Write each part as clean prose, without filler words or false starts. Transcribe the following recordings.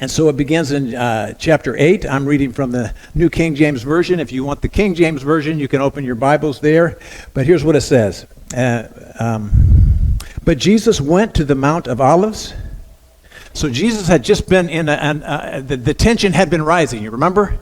And so it begins in chapter 8. I'm reading from the New King James Version. If you want the King James Version, you can open your Bibles there. But here's what it says. But Jesus went to the Mount of Olives. So Jesus had just been in, the tension had been rising. You remember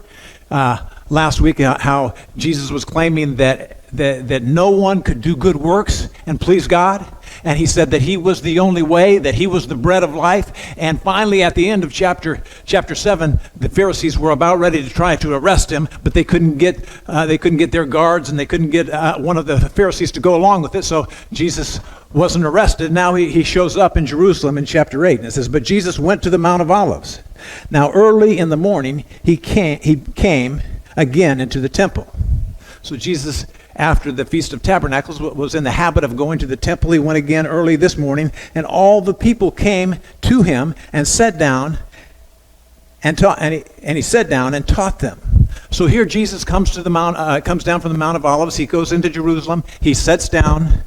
last week how Jesus was claiming that no one could do good works and please God? And he said that he was the only way, that he was the bread of life. And finally, at the end of chapter 7, the Pharisees were about ready to try to arrest him, but they couldn't get their guards, and they couldn't get one of the Pharisees to go along with it. So Jesus wasn't arrested. Now he shows up in Jerusalem in chapter 8. And it says, but Jesus went to the Mount of Olives. Now early in the morning, he came again into the temple. So Jesus, after the Feast of Tabernacles, was in the habit of going to the temple. He went again early this morning, and all the people came to him and sat down and taught. And he sat down and taught them. So here Jesus comes to the mount, comes down from the Mount of Olives. He goes into Jerusalem. He sits down.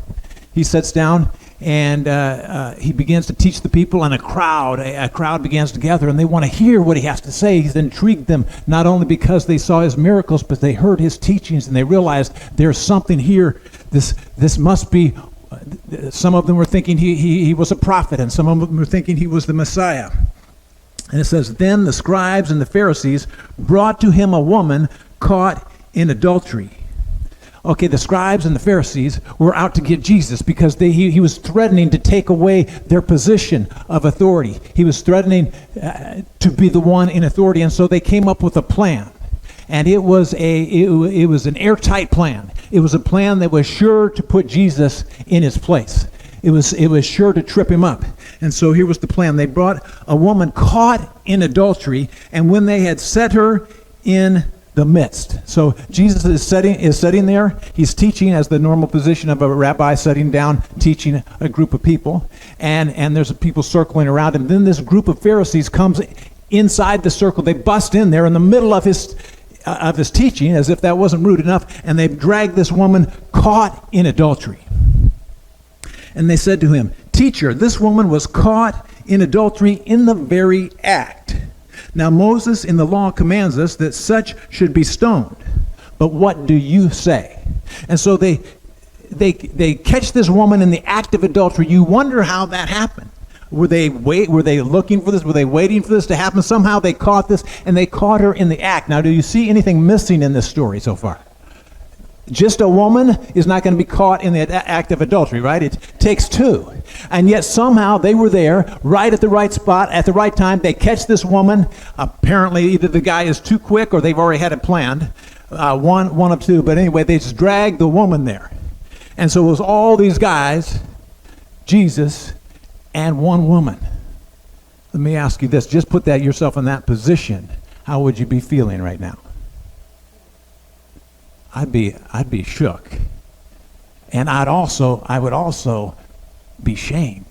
And he begins to teach the people, and a crowd begins to gather, and they want to hear what he has to say. He's intrigued them, not only because they saw his miracles, but they heard his teachings, and they realized there's something here. This must be. Some of them were thinking he was a prophet, and some of them were thinking he was the Messiah. And it says, then the scribes and the Pharisees brought to him a woman caught in adultery. Okay, the scribes and the Pharisees were out to get Jesus because he was threatening to take away their position of authority. He was threatening to be the one in authority, and so they came up with a plan. And it was an airtight plan. It was a plan that was sure to put Jesus in his place. It was sure to trip him up. And so here was the plan. They brought a woman caught in adultery, and when they had set her in the midst. So Jesus is sitting there. He's teaching as the normal position of a rabbi, sitting down, teaching a group of people. And there's people circling around him. Then this group of Pharisees comes inside the circle. They bust in there in the middle of his teaching, as if that wasn't rude enough, and they drag this woman caught in adultery. And they said to him, "Teacher, this woman was caught in adultery in the very act. Now Moses in the law commands us that such should be stoned. But what do you say?" And so they catch this woman in the act of adultery. You wonder how that happened. Were they looking for this? Were they waiting for this to happen? Somehow they caught this, and they caught her in the act. Now, do you see anything missing in this story so far? Just a woman is not going to be caught in the act of adultery, right? It takes two. And yet somehow they were there, right at the right spot, at the right time. They catch this woman. Apparently either the guy is too quick or they've already had it planned. One of two. But anyway, they just dragged the woman there. And so it was all these guys, Jesus, and one woman. Let me ask you this. Just put yourself in that position. How would you be feeling right now? I'd be shook. And I would also be shamed.